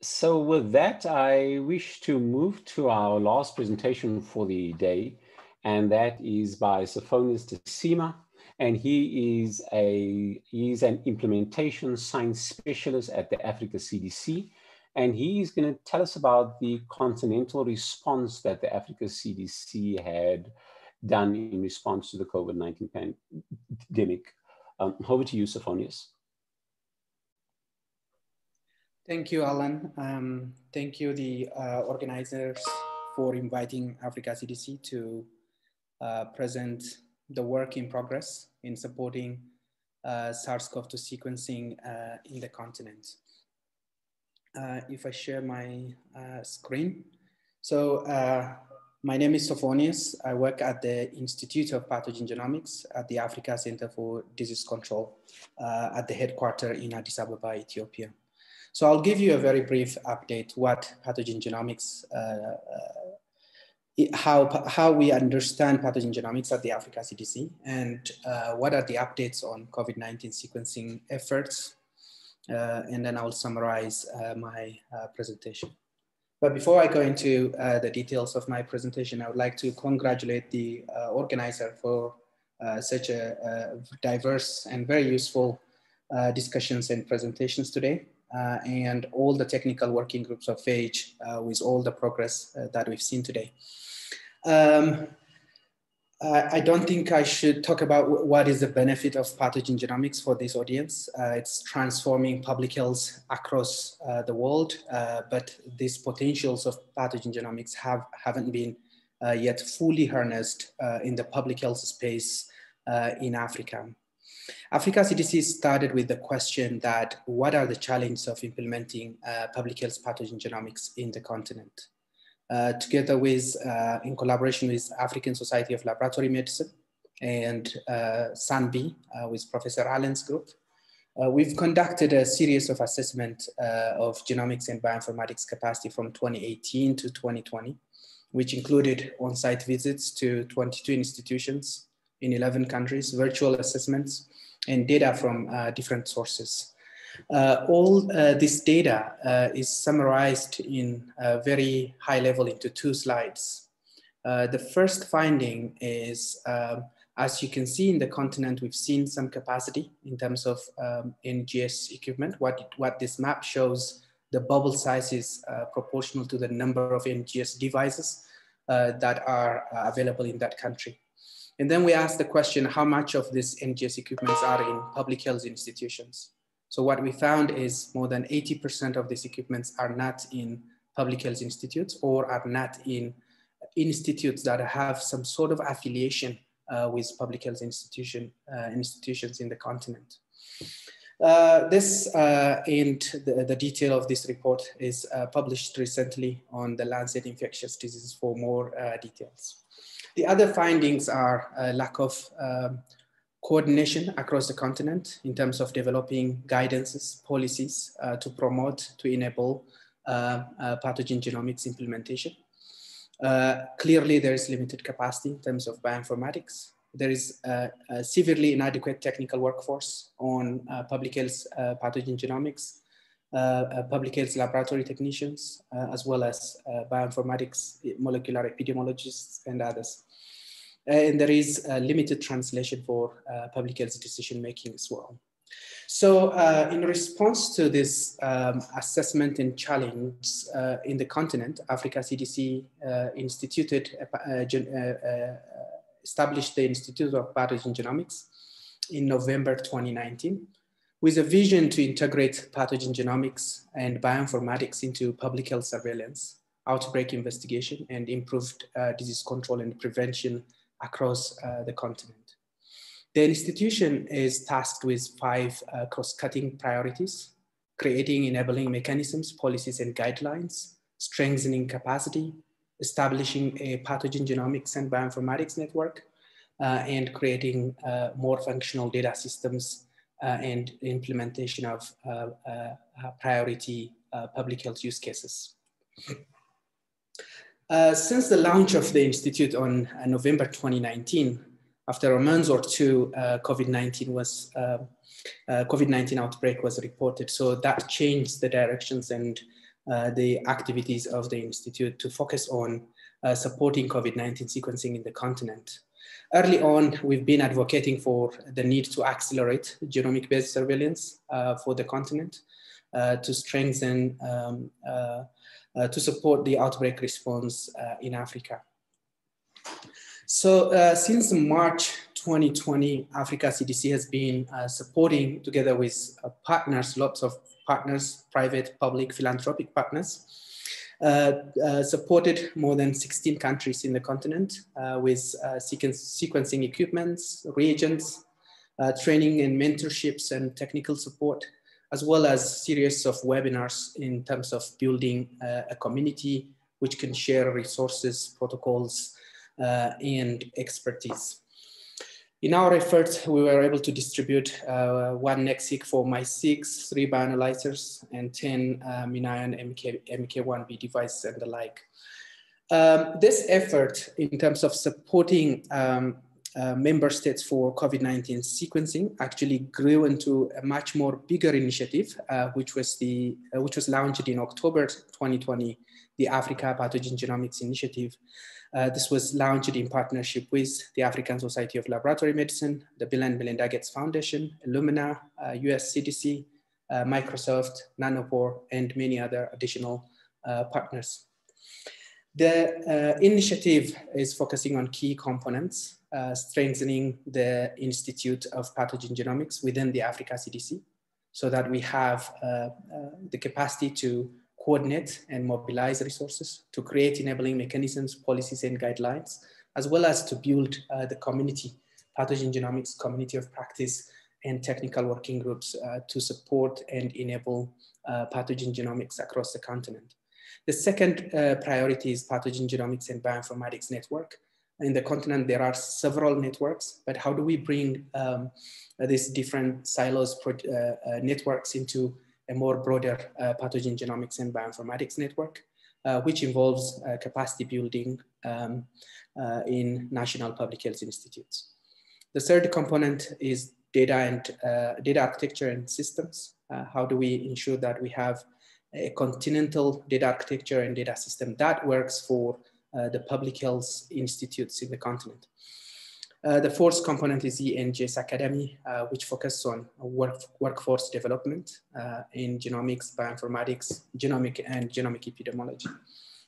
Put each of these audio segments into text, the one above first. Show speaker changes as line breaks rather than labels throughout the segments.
So with that, I wish to move to our last presentation for the day, and that is by Sofonias Tessema. And he is an implementation science specialist at the Africa CDC. And he is going to tell us about the continental response that the Africa CDC had done in response to the COVID-19 pandemic. Over to you, Sofonias.
Thank you, Alan. Thank you, the organizers, for inviting Africa CDC to present the work in progress in supporting SARS-CoV-2 sequencing in the continent. If I share my screen. So my name is Sofonias. I work at the Institute of Pathogen Genomics at the Africa Center for Disease Control at the headquarters in Addis Ababa, Ethiopia. So I'll give you a very brief update what pathogen genomics, how we understand pathogen genomics at the Africa CDC, and what are the updates on COVID-19 sequencing efforts. And then I'll summarize my presentation. But before I go into the details of my presentation, I would like to congratulate the organizer for such a diverse and very useful discussions and presentations today. And all the technical working groups of PHAGE with all the progress that we've seen today. I don't think I should talk about what is the benefit of pathogen genomics for this audience. It's transforming public health across the world, but these potentials of pathogen genomics haven't been yet fully harnessed in the public health space in Africa. Africa CDC started with the question that what are the challenges of implementing public health pathogen genomics in the continent? Together with, in collaboration with African Society of Laboratory Medicine and SANBI with Professor Allen's group, we've conducted a series of assessment of genomics and bioinformatics capacity from 2018 to 2020, which included on-site visits to 22 institutions in 11 countries, virtual assessments, and data from different sources. All this data is summarized in a very high level into 2 slides. The first finding is, as you can see in the continent, we've seen some capacity in terms of NGS equipment. What this map shows, the bubble size is proportional to the number of NGS devices that are available in that country. And then we asked the question, how much of these NGS equipments are in public health institutions? So what we found is more than 80% of these equipments are not in public health institutes or are not in institutes that have some sort of affiliation with public health institutions in the continent. This and the detail of this report is published recently on the Lancet Infectious Diseases for more details. The other findings are a lack of coordination across the continent in terms of developing guidances, policies to promote, to enable pathogen genomics implementation. Clearly, there is limited capacity in terms of bioinformatics. There is a severely inadequate technical workforce on public health pathogen genomics, public health laboratory technicians, as well as bioinformatics, molecular epidemiologists, and others. And there is a limited translation for public health decision-making as well. So in response to this assessment and challenge in the continent, Africa CDC established the Institute of Pathogen Genomics in November 2019, with a vision to integrate pathogen genomics and bioinformatics into public health surveillance, outbreak investigation, and improved disease control and prevention across the continent. The institution is tasked with 5 cross-cutting priorities: creating enabling mechanisms, policies, and guidelines, strengthening capacity, establishing a pathogen genomics and bioinformatics network, and creating more functional data systems and implementation of priority public health use cases. Since the launch of the Institute on November 2019, after a month or two, COVID-19 outbreak was reported. So that changed the directions and the activities of the Institute to focus on supporting COVID-19 sequencing in the continent. Early on, we've been advocating for the need to accelerate genomic-based surveillance for the continent to strengthen, to support the outbreak response in Africa. So since March 2020, Africa CDC has been supporting, together with partners, lots of partners, private, public, philanthropic partners, supported more than 16 countries in the continent with sequencing equipments, reagents, training and mentorships and technical support, as well as series of webinars in terms of building a community which can share resources, protocols, and expertise. In our efforts, we were able to distribute 1 NextSeq for My6, 3 bioanalyzers, and 10 MinION MK1B devices and the like. This effort in terms of supporting member states for COVID-19 sequencing actually grew into a much more bigger initiative, which was launched in October 2020, the Africa Pathogen Genomics Initiative. This was launched in partnership with the African Society of Laboratory Medicine, the Bill and Melinda Gates Foundation, Illumina, US CDC, Microsoft, Nanopore, and many other additional partners. The initiative is focusing on key components, strengthening the Institute of Pathogen Genomics within the Africa CDC, so that we have the capacity to coordinate and mobilize resources, to create enabling mechanisms, policies, and guidelines, as well as to build the community, pathogen genomics community of practice and technical working groups to support and enable pathogen genomics across the continent. The second priority is pathogen genomics and bioinformatics network. In the continent, there are several networks, but how do we bring these different silos networks into a more broader pathogen genomics and bioinformatics network, which involves capacity building in national public health institutes. The third component is data and data architecture and systems. How do we ensure that we have a continental data architecture and data system that works for the public health institutes in the continent? The fourth component is the NGS Academy, which focuses on workforce development in genomics, bioinformatics, genomic epidemiology.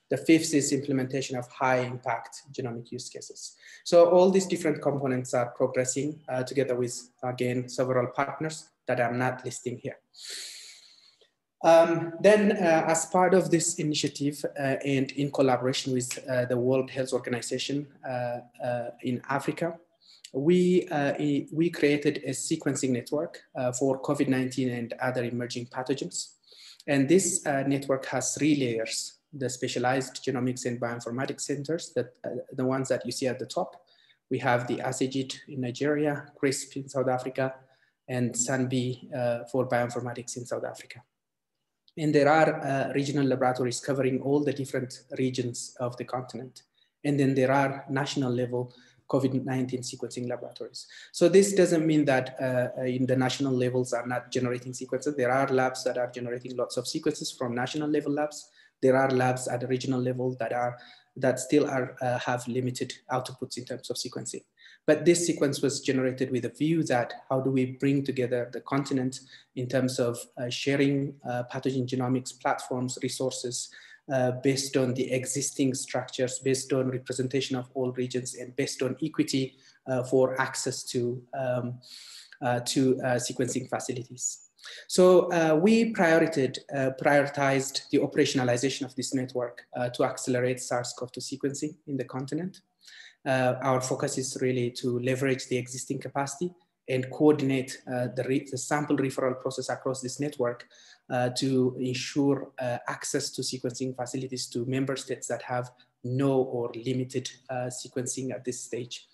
The fifth is implementation of high impact genomic use cases. So all these different components are progressing together with, again, several partners that I'm not listing here. As part of this initiative and in collaboration with the World Health Organization in Africa, we created a sequencing network for COVID-19 and other emerging pathogens. And this network has 3 layers: the specialized genomics and bioinformatics centers, that the ones that you see at the top. We have the ACKNOWLEDGMENT in Nigeria, CRISP in South Africa, and SANBI for bioinformatics in South Africa. And there are regional laboratories covering all the different regions of the continent. And then there are national level COVID-19 sequencing laboratories. So this doesn't mean that in the national levels are not generating sequences. There are labs that are generating lots of sequences from national level labs. There are labs at the regional level that still have limited outputs in terms of sequencing. But this sequence was generated with a view that how do we bring together the continent in terms of sharing pathogen genomics platforms, resources, based on the existing structures, based on representation of all regions, and based on equity for access to sequencing facilities. So we prioritized the operationalization of this network to accelerate SARS-CoV-2 sequencing in the continent. Our focus is really to leverage the existing capacity and coordinate the sample referral process across this network to ensure access to sequencing facilities to member states that have no or limited sequencing at this stage.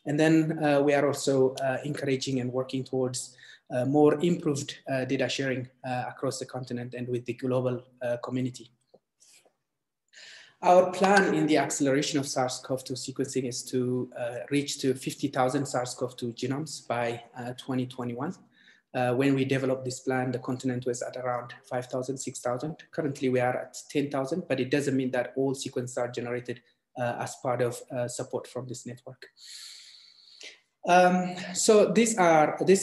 And then we are also encouraging and working towards more improved data sharing across the continent and with the global community. Our plan in the acceleration of SARS-CoV-2 sequencing is to reach to 50,000 SARS-CoV-2 genomes by 2021. When we developed this plan, the continent was at around 5,000, 6,000. Currently, we are at 10,000, but it doesn't mean that all sequences are generated as part of support from this network. So this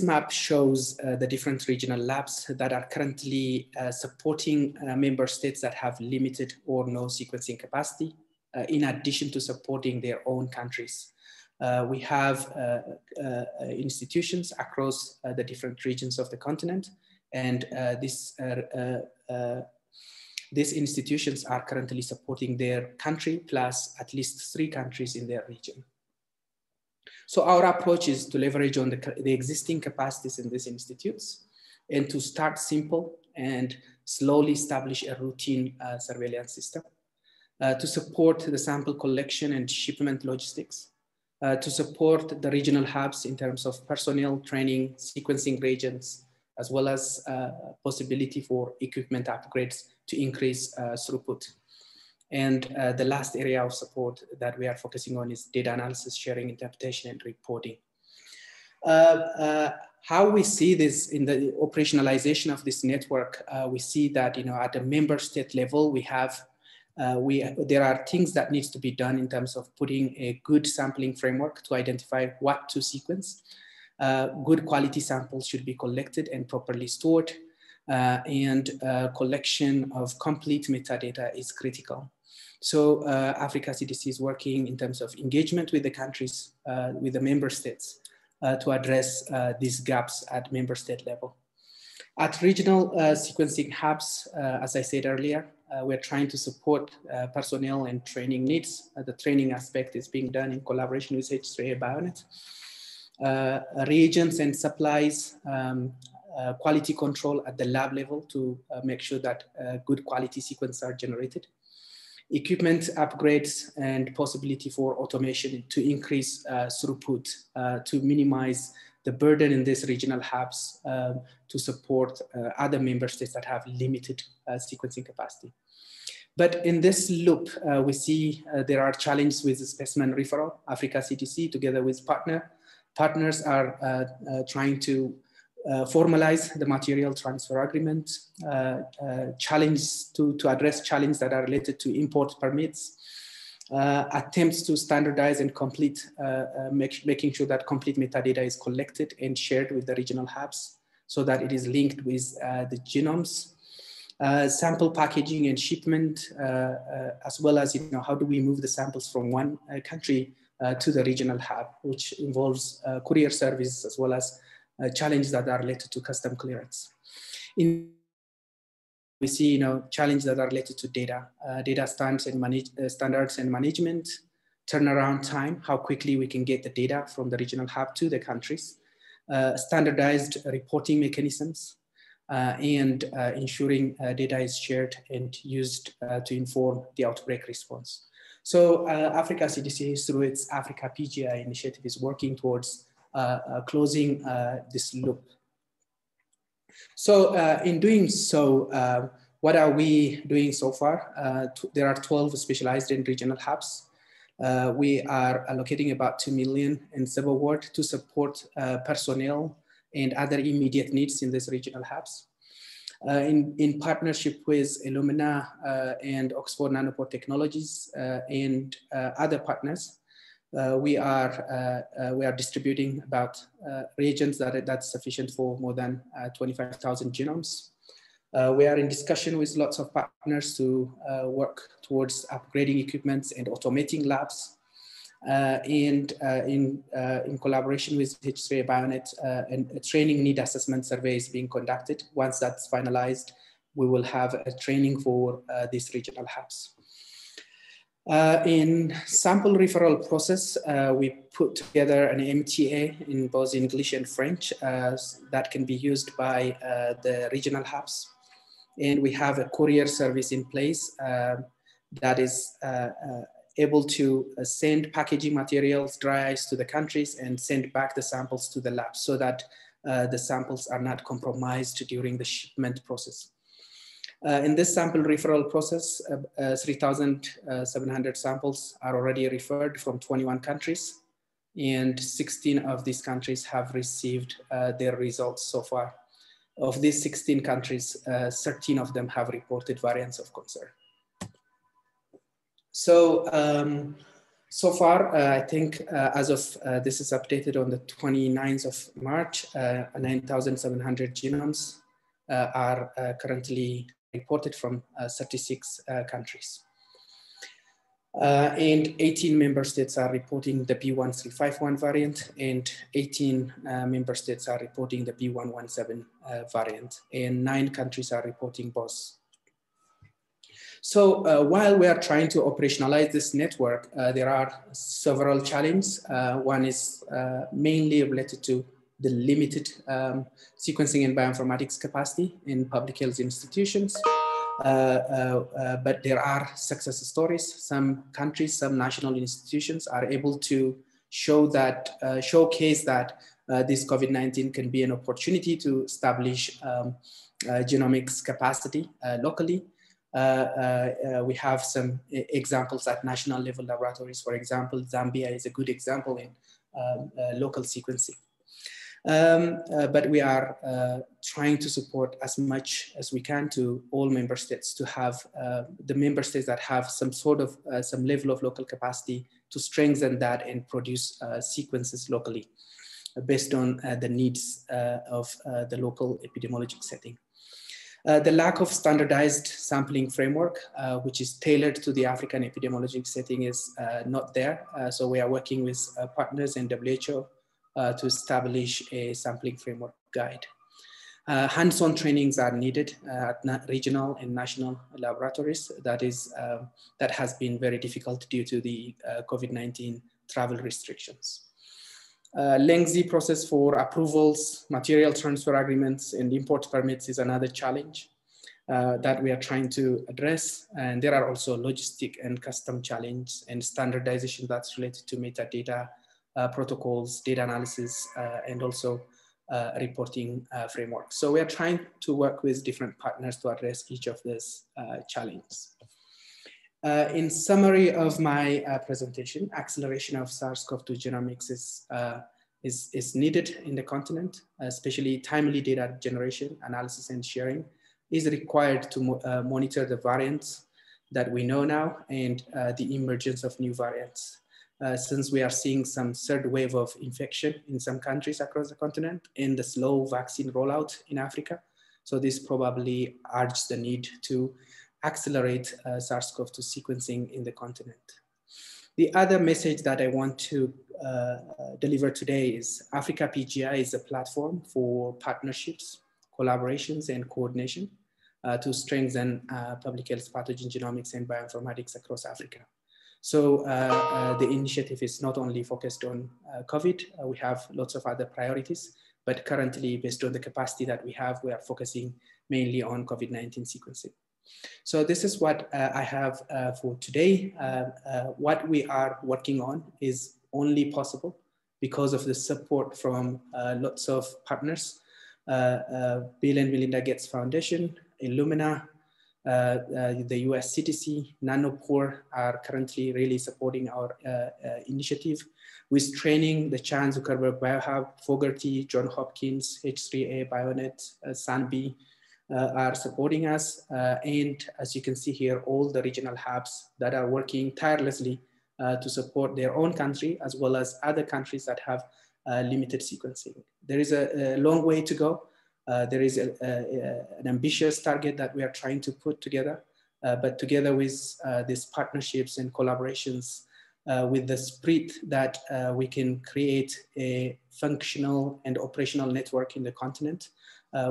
map shows the different regional labs that are currently supporting member states that have limited or no sequencing capacity, in addition to supporting their own countries. We have institutions across the different regions of the continent, and these institutions are currently supporting their country plus at least 3 countries in their region. So our approach is to leverage on the existing capacities in these institutes and to start simple and slowly establish a routine surveillance system to support the sample collection and shipment logistics, to support the regional hubs in terms of personnel, training, sequencing reagents, as well as possibility for equipment upgrades to increase throughput. And the last area of support that we are focusing on is data analysis, sharing, interpretation, and reporting. How we see this in the operationalization of this network, we see that at a member state level, we have there are things that needs to be done in terms of putting a good sampling framework to identify what to sequence. Good quality samples should be collected and properly stored, and collection of complete metadata is critical. So Africa CDC is working in terms of engagement with the countries, with the member states, to address these gaps at member state level. At regional sequencing hubs, as I said earlier, we're trying to support personnel and training needs. The training aspect is being done in collaboration with H3A Bionet. Reagents and supplies, quality control at the lab level to make sure that good quality sequences are generated. Equipment upgrades and possibility for automation to increase throughput, to minimize the burden in these regional hubs, to support other member states that have limited sequencing capacity. But in this loop, we see there are challenges with the specimen referral. Africa CDC, together with partners, are trying to formalize the material transfer agreement, to address challenges that are related to import permits, attempts to standardize and complete, making sure that complete metadata is collected and shared with the regional hubs so that it is linked with the genomes, sample packaging and shipment, as well as how do we move the samples from one country to the regional hub, which involves courier service as well as challenges that are related to custom clearance. We see challenges that are related to data standards and management, turnaround time, how quickly we can get the data from the regional hub to the countries, standardized reporting mechanisms, and ensuring data is shared and used to inform the outbreak response. So Africa CDC, through its Africa PGI initiative, is working towards closing this loop. So in doing so, what are we doing so far? There are 12 specialized and regional hubs. We are allocating about 2 million in civil work to support personnel and other immediate needs in these regional hubs. In partnership with Illumina and Oxford Nanopore Technologies and other partners, we are distributing about reagents that's sufficient for more than 25,000 genomes. We are in discussion with lots of partners to work towards upgrading equipments and automating labs. And in collaboration with H3A Bionet, a training need assessment survey is being conducted. Once that's finalized, we will have a training for these regional hubs. In sample referral process, we put together an MTA in both English and French that can be used by the regional hubs. And we have a courier service in place that is able to send packaging materials, dry ice to the countries and send back the samples to the lab so that the samples are not compromised during the shipment process. In this sample referral process, 3,700 samples are already referred from 21 countries, and 16 of these countries have received their results so far. Of these 16 countries, 13 of them have reported variants of concern. So, so far, I think as of, this is updated on the 29th of March, 9,700 genomes are currently reported from 36 countries. And 18 member states are reporting the B1351 variant, and 18 member states are reporting the B117 variant, and 9 countries are reporting both. So while we are trying to operationalize this network, there are several challenges. One is mainly related to the limited sequencing and bioinformatics capacity in public health institutions. But there are success stories. Some countries, some national institutions are able to show that, showcase that this COVID-19 can be an opportunity to establish genomics capacity locally. We have some examples at national level laboratories. For example, Zambia is a good example in local sequencing. But we are trying to support as much as we can to all member states to have the member states that have some sort of some level of local capacity to strengthen that and produce sequences locally based on the needs of the local epidemiologic setting. The lack of standardized sampling framework, which is tailored to the African epidemiologic setting, is not there. So we are working with partners in WHO to establish a sampling framework guide. Hands-on trainings are needed at regional and national laboratories. That has been very difficult due to the COVID-19 travel restrictions. Lengthy process for approvals, material transfer agreements, and import permits is another challenge that we are trying to address. And there are also logistic and custom challenges and standardization that's related to metadata, protocols, data analysis, and also reporting framework. So we are trying to work with different partners to address each of these challenges. In summary of my presentation, acceleration of SARS-CoV-2 genomics is needed in the continent, especially timely data generation, analysis, and sharing is required to monitor the variants that we know now and the emergence of new variants. Since we are seeing some third wave of infection in some countries across the continent and the slow vaccine rollout in Africa. So this probably urges the need to accelerate SARS-CoV-2 sequencing in the continent. The other message that I want to deliver today is Africa PGI is a platform for partnerships, collaborations, and coordination to strengthen public health pathogen genomics and bioinformatics across Africa. So the initiative is not only focused on COVID, we have lots of other priorities, but currently based on the capacity that we are focusing mainly on COVID-19 sequencing. So this is what I have for today. What we are working on is only possible because of the support from lots of partners. Bill and Melinda Gates Foundation, Illumina, the US CDC, Nanopore are currently really supporting our initiative with training. The Chan Zuckerberg Biohub, Fogarty, John Hopkins, H3A, Bionet, Sanbi are supporting us. And as you can see here, all the regional hubs that are working tirelessly to support their own country as well as other countries that have limited sequencing. There is a long way to go. There is an ambitious target that we are trying to put together, but together with these partnerships and collaborations, with the spirit that we can create a functional and operational network in the continent,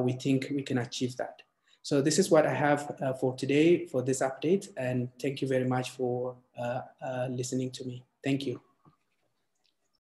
we think we can achieve that. So this is what I have for today for this update, and thank you very much for listening to me. Thank you.